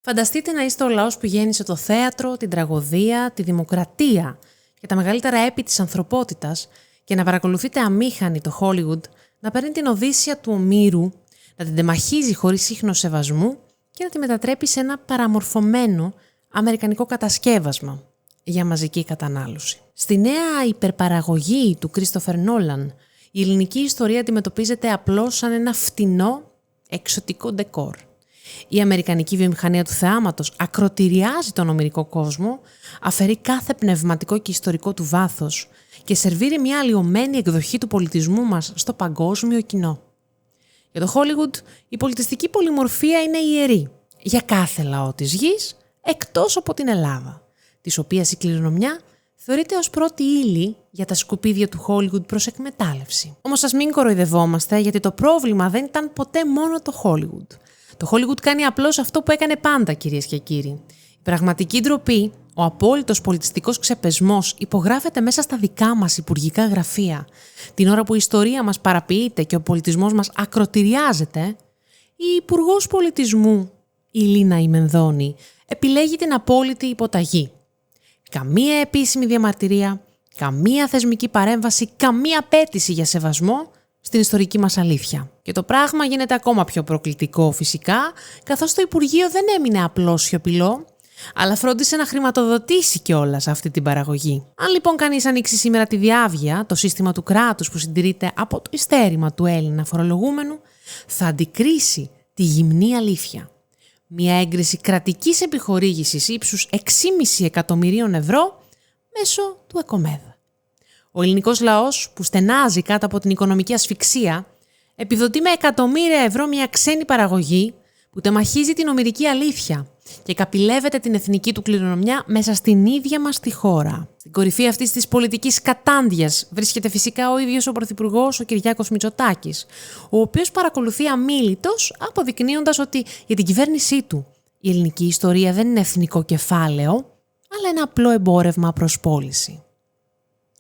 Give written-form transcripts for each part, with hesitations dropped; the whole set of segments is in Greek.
Φανταστείτε να είστε ο λαός που γέννησε το θέατρο, την τραγωδία, τη δημοκρατία και τα μεγαλύτερα έπι της ανθρωπότητας και να παρακολουθείτε αμήχανοι το Hollywood να παίρνει την Οδύσσεια του Ομήρου, να την τεμαχίζει χωρίς ίχνος σεβασμού και να τη μετατρέπει σε ένα παραμορφωμένο αμερικανικό κατασκεύασμα για μαζική κατανάλωση. Στη νέα υπερπαραγωγή του Κρίστοφερ Νόλαν, η ελληνική ιστορία αντιμετωπίζεται απλώς σαν ένα φτηνό, εξωτικό ντεκόρ. Η αμερικανική βιομηχανία του θεάματος ακροτηριάζει τον ομηρικό κόσμο, αφαιρεί κάθε πνευματικό και ιστορικό του βάθος και σερβίρει μια αλλοιωμένη εκδοχή του πολιτισμού μας στο παγκόσμιο κοινό. Για το Hollywood, η πολιτιστική πολυμορφία είναι ιερή για κάθε λαό της γης, εκτός από την Ελλάδα, της οποίας η κληρονομιά θεωρείται ως πρώτη ύλη για τα σκουπίδια του Hollywood προς εκμετάλλευση. Όμως ας μην κοροϊδευόμαστε, γιατί το πρόβλημα δεν ήταν ποτέ μόνο το Hollywood. Το Hollywood κάνει απλώς αυτό που έκανε πάντα, κυρίες και κύριοι. Η πραγματική ντροπή, ο απόλυτος πολιτιστικός ξεπεσμός υπογράφεται μέσα στα δικά μας υπουργικά γραφεία. Την ώρα που η ιστορία μας παραποιείται και ο πολιτισμός μας ακροτηριάζεται, η Υπουργός Πολιτισμού, η Λίνα Ημενδώνη, επιλέγει την απόλυτη υποταγή. Καμία επίσημη διαμαρτυρία, καμία θεσμική παρέμβαση, καμία απέτηση για σεβασμό στην ιστορική μας αλήθεια. Και το πράγμα γίνεται ακόμα πιο προκλητικό φυσικά, καθώς το Υπουργείο δεν έμεινε απλώς σιωπηλό, αλλά φρόντισε να χρηματοδοτήσει κιόλας αυτή την παραγωγή. Αν λοιπόν κανείς ανοίξει σήμερα τη διάβγεια, το σύστημα του κράτους που συντηρείται από το ειστέρημα του Έλληνα φορολογούμενου, θα αντικρίσει τη γυμνή αλήθεια. Μια έγκριση κρατικής επιχορήγησης ύψους 6,5 εκατομμυρίων ευρώ μέσω του ΕΚΟΜΕΔ. Ο ελληνικός λαός που στενάζει κάτω από την οικονομική ασφυξία επιδοτεί με εκατομμύρια ευρώ μια ξένη παραγωγή που τεμαχίζει την ομηρική αλήθεια και καπηλεύεται την εθνική του κληρονομιά μέσα στην ίδια μας τη χώρα. Στην κορυφή αυτής της πολιτικής κατάντιας βρίσκεται φυσικά ο ίδιος ο Πρωθυπουργός, ο Κυριάκος Μητσοτάκης, ο οποίος παρακολουθεί αμίλητος, αποδεικνύοντας ότι για την κυβέρνησή του η ελληνική ιστορία δεν είναι εθνικό κεφάλαιο, αλλά ένα απλό εμπόρευμα προς πώληση.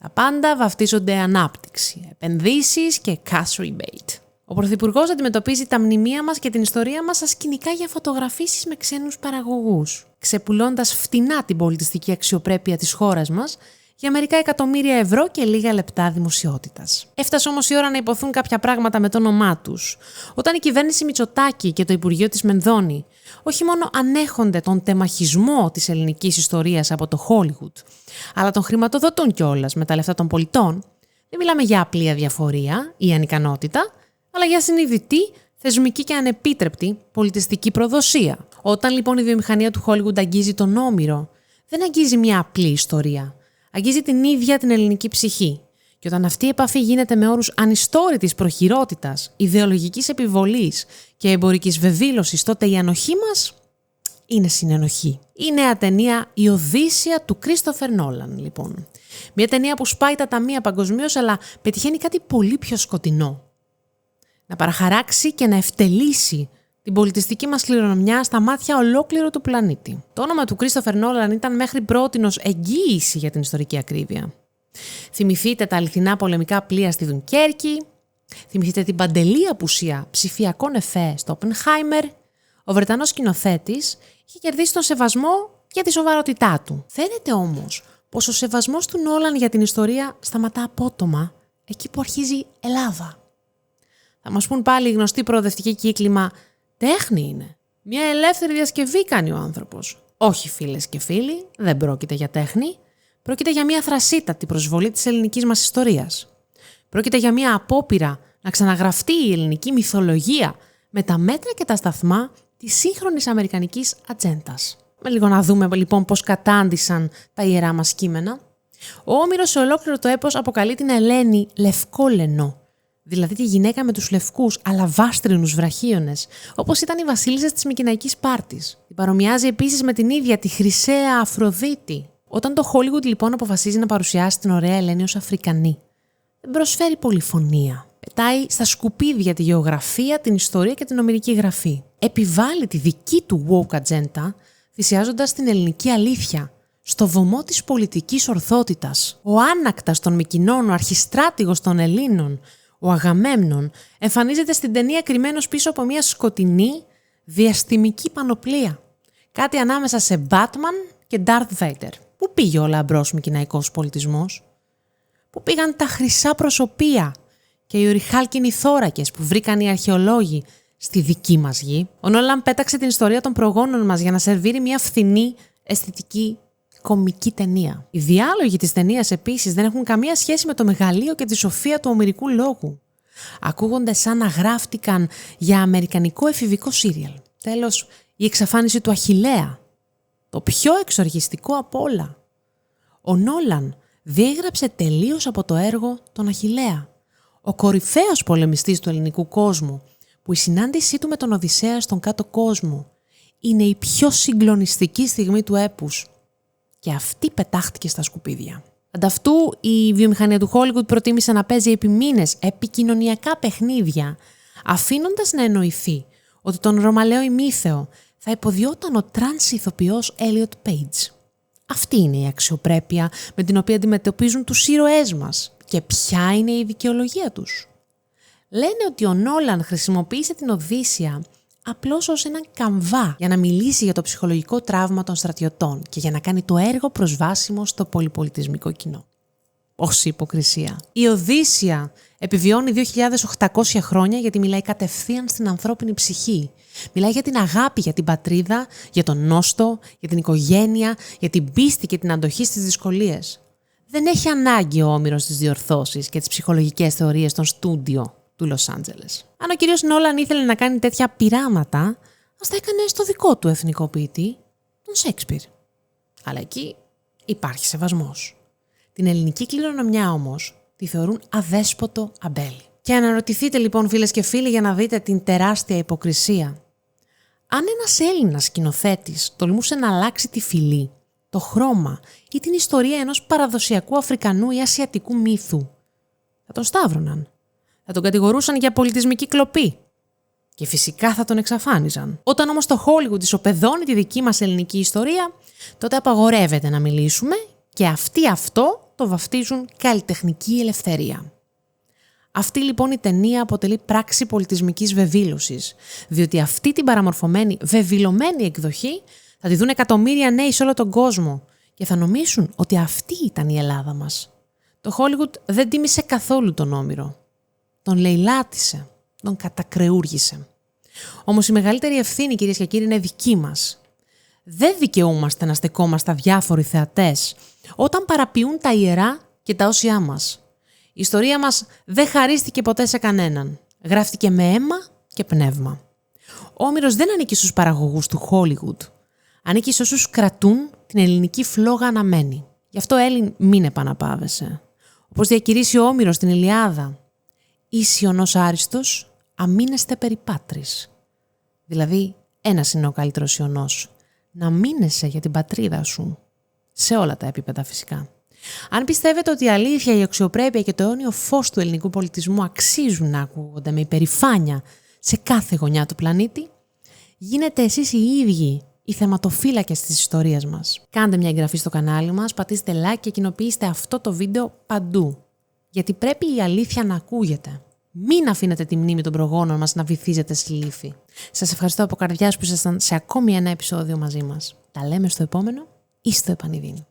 Τα πάντα βαφτίζονται ανάπτυξη, επενδύσεις και cash rebate. Ο Πρωθυπουργός αντιμετωπίζει τα μνημεία μας και την ιστορία μας σαν σκηνικά για φωτογραφίσεις με ξένους παραγωγούς, ξεπουλώντας φτηνά την πολιτιστική αξιοπρέπεια της χώρας μας για μερικά εκατομμύρια ευρώ και λίγα λεπτά δημοσιότητας. Έφτασε όμως η ώρα να υποθούν κάποια πράγματα με το όνομά τους, όταν η κυβέρνηση Μητσοτάκη και το Υπουργείο της Μενδώνη όχι μόνο ανέχονται τον τεμαχισμό της ελληνικής ιστορίας από το Hollywood, αλλά τον χρηματοδοτούν κιόλας με τα λεφτά των πολιτών. Δεν μιλάμε για απλή αδιαφορία ή ανικανότητα, αλλά για συνειδητή, θεσμική και ανεπίτρεπτη πολιτιστική προδοσία. Όταν λοιπόν η βιομηχανία του Hollywood αγγίζει τον Όμηρο, δεν αγγίζει μια απλή ιστορία. Αγγίζει την ίδια την ελληνική ψυχή. Και όταν αυτή η επαφή γίνεται με όρους ανιστόρητης προχειρότητας, ιδεολογικής επιβολής και εμπορικής βεβήλωσης, τότε η ανοχή μας είναι συνενοχή. Η νέα ταινία «Η Οδύσσεια» του Κρίστοφερ Νόλαν, λοιπόν. Μια ταινία που σπάει τα ταμεία παγκοσμίως, αλλά πετυχαίνει κάτι πολύ πιο σκοτεινό. Να παραχαράξει και να ευτελίσει την πολιτιστική μας κληρονομιά στα μάτια ολόκληρου του πλανήτη. Το όνομα του Κρίστοφερ Νόλαν ήταν μέχρι πρότινος εγγύηση για την ιστορική ακρίβεια. Θυμηθείτε τα αληθινά πολεμικά πλοία στη Δουνκέρκη, θυμηθείτε την παντελή απουσία ψηφιακών εφέ στο Οπενχάιμερ. Ο Βρετανός σκηνοθέτης είχε κερδίσει τον σεβασμό για τη σοβαρότητά του. Φαίνεται όμως πως ο σεβασμός του Νόλαν για την ιστορία σταματά απότομα εκεί που αρχίζει Ελλάδα. Θα μας πούν πάλι οι γνωστοί προοδευτικοί κύκλημα, τέχνη είναι. Μια ελεύθερη διασκευή κάνει ο άνθρωπος. Όχι φίλες και φίλοι, δεν πρόκειται για τέχνη. Πρόκειται για μια θρασίτατη προσβολή της ελληνικής μας ιστορίας. Πρόκειται για μια απόπειρα να ξαναγραφτεί η ελληνική μυθολογία με τα μέτρα και τα σταθμά της σύγχρονης αμερικανικής ατζέντας. Με λίγο να δούμε λοιπόν πώς κατάντησαν τα ιερά μας κείμενα. Ο Όμηρος σε ολόκληρο το έπος αποκαλεί την Ελένη λευκόλενο, δηλαδή τη γυναίκα με τους λευκούς αλλά βάστρινους βραχίονες, όπως ήταν οι βασίλισσες της Μικηναϊκής Σπάρτης. Την παρομοιάζει επίσης με την ίδια τη χρυσαία Αφροδίτη. Όταν το Hollywood λοιπόν αποφασίζει να παρουσιάσει την ωραία Ελένη ως Αφρικανή, δεν προσφέρει πολυφωνία. Πετάει στα σκουπίδια τη γεωγραφία, την ιστορία και την ομηρική γραφή. Επιβάλλει τη δική του woke ατζέντα, θυσιάζοντας την ελληνική αλήθεια, στο βωμό της πολιτικής ορθότητας. Ο άνακτας των Μικηνών, ο αρχιστράτηγος των Ελλήνων, ο Αγαμέμνων, εμφανίζεται στην ταινία κρυμμένος πίσω από μια σκοτεινή, διαστημική πανοπλία. Κάτι ανάμεσα σε Batman και Darth Vader. Πού πήγε ο λαμπρός μικηναϊκός πολιτισμός? Πού πήγαν τα χρυσά προσωπία και οι ορυχάλκινοι θώρακες που βρήκαν οι αρχαιολόγοι στη δική μας γη? Ο Νόλαν πέταξε την ιστορία των προγόνων μας για να σερβίρει μια φθηνή, αισθητική, κωμική ταινία. Οι διάλογοι της ταινίας επίσης δεν έχουν καμία σχέση με το μεγαλείο και τη σοφία του ομηρικού λόγου. Ακούγονται σαν να γράφτηκαν για αμερικανικό εφηβικό σύριαλ. Τέλος, η εξαφάνιση του Αχιλλέα. Το πιο εξοργιστικό απ' όλα. Ο Νόλαν διέγραψε τελείως από το έργο τον Αχιλλέα. Ο κορυφαίος πολεμιστής του ελληνικού κόσμου, που η συνάντησή του με τον Οδυσσέα στον κάτω κόσμο είναι η πιο συγκλονιστική στιγμή του έπους. Και αυτή πετάχτηκε στα σκουπίδια. Ανταυτού, η βιομηχανία του Hollywood προτίμησε να παίζει επί μήνες επικοινωνιακά παιχνίδια, αφήνοντας να εννοηθεί ότι τον Ρωμαλαίο ημίθεο θα υποδιόταν ο τρανς ηθοποιός Elliot Page. Αυτή είναι η αξιοπρέπεια με την οποία αντιμετωπίζουν τους ήρωές μας. Και ποια είναι η δικαιολογία τους? Λένε ότι ο Νόλαν χρησιμοποίησε την Οδύσσεια απλώς ως έναν καμβά για να μιλήσει για το ψυχολογικό τραύμα των στρατιωτών και για να κάνει το έργο προσβάσιμο στο πολυπολιτισμικό κοινό. Όση υποκρισία. Η Οδύσσεια επιβιώνει 2.800 χρόνια γιατί μιλάει κατευθείαν στην ανθρώπινη ψυχή. Μιλάει για την αγάπη για την πατρίδα, για τον νόστο, για την οικογένεια, για την πίστη και την αντοχή στις δυσκολίες. Δεν έχει ανάγκη ο Όμηρος τις διορθώσεις και τις ψυχολογικές θεωρίες των στούντιο του Λος Άντζελες. Αν ο κύριος Νόλαν ήθελε να κάνει τέτοια πειράματα, ας τα έκανε στο δικό του εθνικό ποιητή, τον Σέξπιρ. Αλλά εκεί υπάρχει σεβασμός. Την ελληνική κληρονομιά όμως τη θεωρούν αδέσποτο αμπέλι. Και αναρωτηθείτε λοιπόν, φίλες και φίλοι, για να δείτε την τεράστια υποκρισία. Αν ένας Έλληνας σκηνοθέτης τολμούσε να αλλάξει τη φυλή, το χρώμα ή την ιστορία ενός παραδοσιακού Αφρικανού ή Ασιατικού μύθου, θα τον σταύρωναν. Θα τον κατηγορούσαν για πολιτισμική κλοπή. Και φυσικά θα τον εξαφάνιζαν. Όταν όμως το Hollywood ισοπεδώνει τη δική μας ελληνική ιστορία, τότε απαγορεύεται να μιλήσουμε και αυτοί αυτό το βαφτίζουν καλλιτεχνική ελευθερία. Αυτή λοιπόν η ταινία αποτελεί πράξη πολιτισμικής βεβήλωσης, διότι αυτή την παραμορφωμένη, βεβηλωμένη εκδοχή θα τη δουν εκατομμύρια νέοι σε όλο τον κόσμο και θα νομίσουν ότι αυτή ήταν η Ελλάδα μας. Το Hollywood δεν τίμησε καθόλου τον Όμηρο. Τον λαιλάτισε, τον κατακρεούργησε. Όμως η μεγαλύτερη ευθύνη, κυρίες και κύριοι, είναι δική μας. Δεν δικαιούμαστε να στεκόμαστε αδιάφοροι θεατές όταν παραποιούν τα ιερά και τα όσια μας. Η ιστορία μας δεν χαρίστηκε ποτέ σε κανέναν. Γράφτηκε με αίμα και πνεύμα. Ο Όμηρος δεν ανήκει στους παραγωγούς του Hollywood. Ανήκει σε όσους κρατούν την ελληνική φλόγα αναμένη. Γι' αυτό, Έλλην, μην επαναπάβεσαι. Όπως διακηρύσει ο Όμηρος στην Ιλιάδα. Ίσιονος άριστος, αμήνεστε περί πάτρις. Δηλαδή, ένας είναι ο καλύτερος ιονός. Να μείνεσαι για την πατρίδα σου. Σε όλα τα επίπεδα φυσικά. Αν πιστεύετε ότι η αλήθεια, η αξιοπρέπεια και το αιώνιο φως του ελληνικού πολιτισμού αξίζουν να ακούγονται με υπερηφάνεια σε κάθε γωνιά του πλανήτη, γίνετε εσείς οι ίδιοι οι θεματοφύλακες της ιστορίας μας. Κάντε μια εγγραφή στο κανάλι μας, πατήστε like και κοινοποιήστε αυτό το βίντεο παντού. Γιατί πρέπει η αλήθεια να ακούγεται. Μην αφήνετε τη μνήμη των προγόνων μας να βυθίζετε στη λύθη. Σας ευχαριστώ από καρδιάς που ήσασταν σε ακόμη ένα επεισόδιο μαζί μας. Τα λέμε στο επόμενο ή στο επανειδήν.